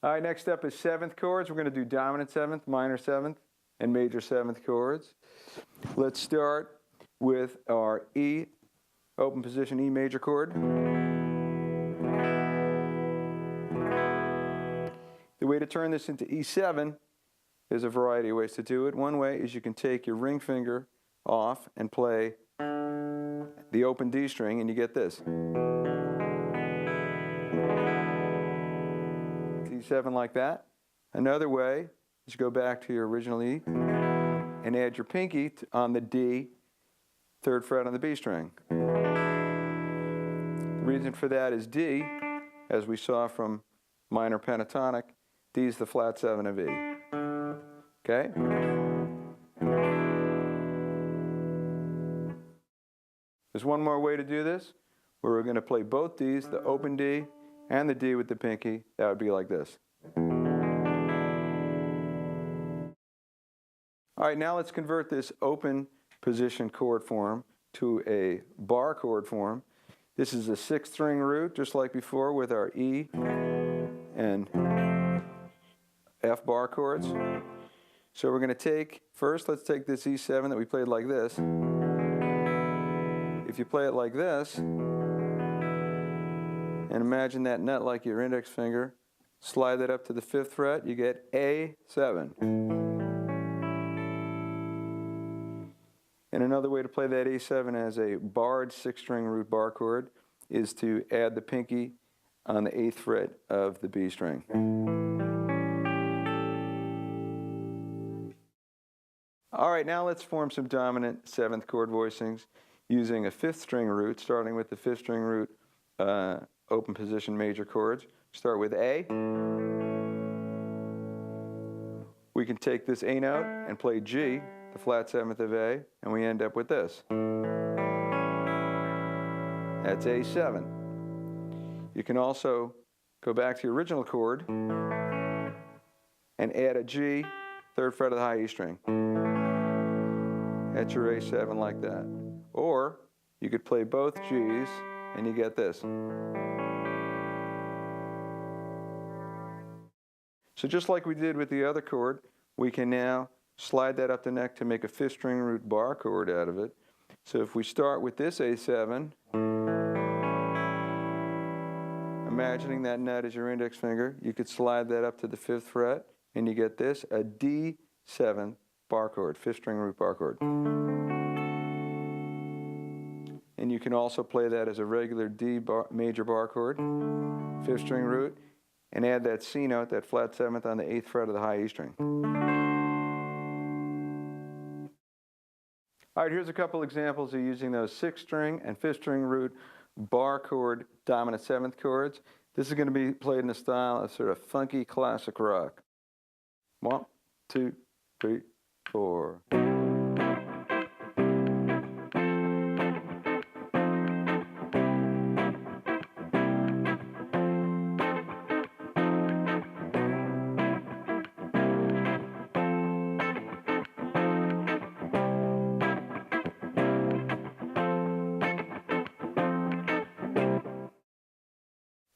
All right, next up is seventh chords. We're going to do dominant seventh, minor seventh, and major seventh chords. Let's start with our E, open position E major chord. The way to turn this into E7, there's a variety of ways to do it. One way is you can take your ring finger off and play the open D string, and you get this. E7 like that. Another way is you go back to your original E and add your pinky on the D, third fret on the B string. The reason for that is D, as we saw from minor pentatonic, D is the flat 7 of E. Okay? There's one more way to do this, where we're going to play both Ds, the open D and the D with the pinky. That would be like this. All right, now let's convert this open position chord form to a bar chord form. This is a 6-string root, just like before with our E and F bar chords. So we're going to take, first let's take this E7 that we played like this. If you play it like this, and imagine that nut like your index finger, slide that up to the 5th fret, you get A7. And another way to play that A7 as a barred 6-string root bar chord is to add the pinky on the 8th fret of the B string. All right, now let's form some dominant 7th chord voicings using a 5th string root, starting with the 5th string root open position major chords. Start with A. We can take this A note and play G, the flat 7th of A, and we end up with this. That's A7. You can also go back to your original chord and add a G, 3rd fret of the high E string. That's your A7 like that. Or you could play both G's and you get this. So just like we did with the other chord, we can now slide that up the neck to make a 5th string root bar chord out of it. So if we start with this A7, imagining that nut as your index finger, you could slide that up to the 5th fret and you get this, a D7 bar chord, 5th string root bar chord. And you can also play that as a regular D major bar chord, 5th string root, and add that C note, that flat 7th on the 8th fret of the high E string. All right, here's a couple examples of using those 6th string and 5th string root bar chord dominant 7th chords. This is going to be played in the style of sort of funky classic rock. 1, 2, 3, 4.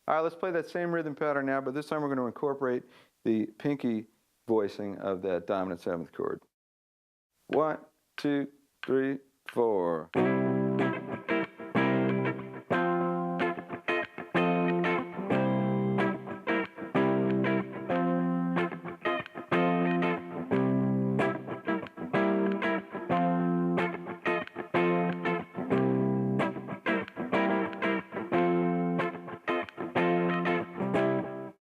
All right, let's play that same rhythm pattern now, but this time we're going to incorporate the pinky voicing of that dominant 7th chord. 1, 2, 3, 4.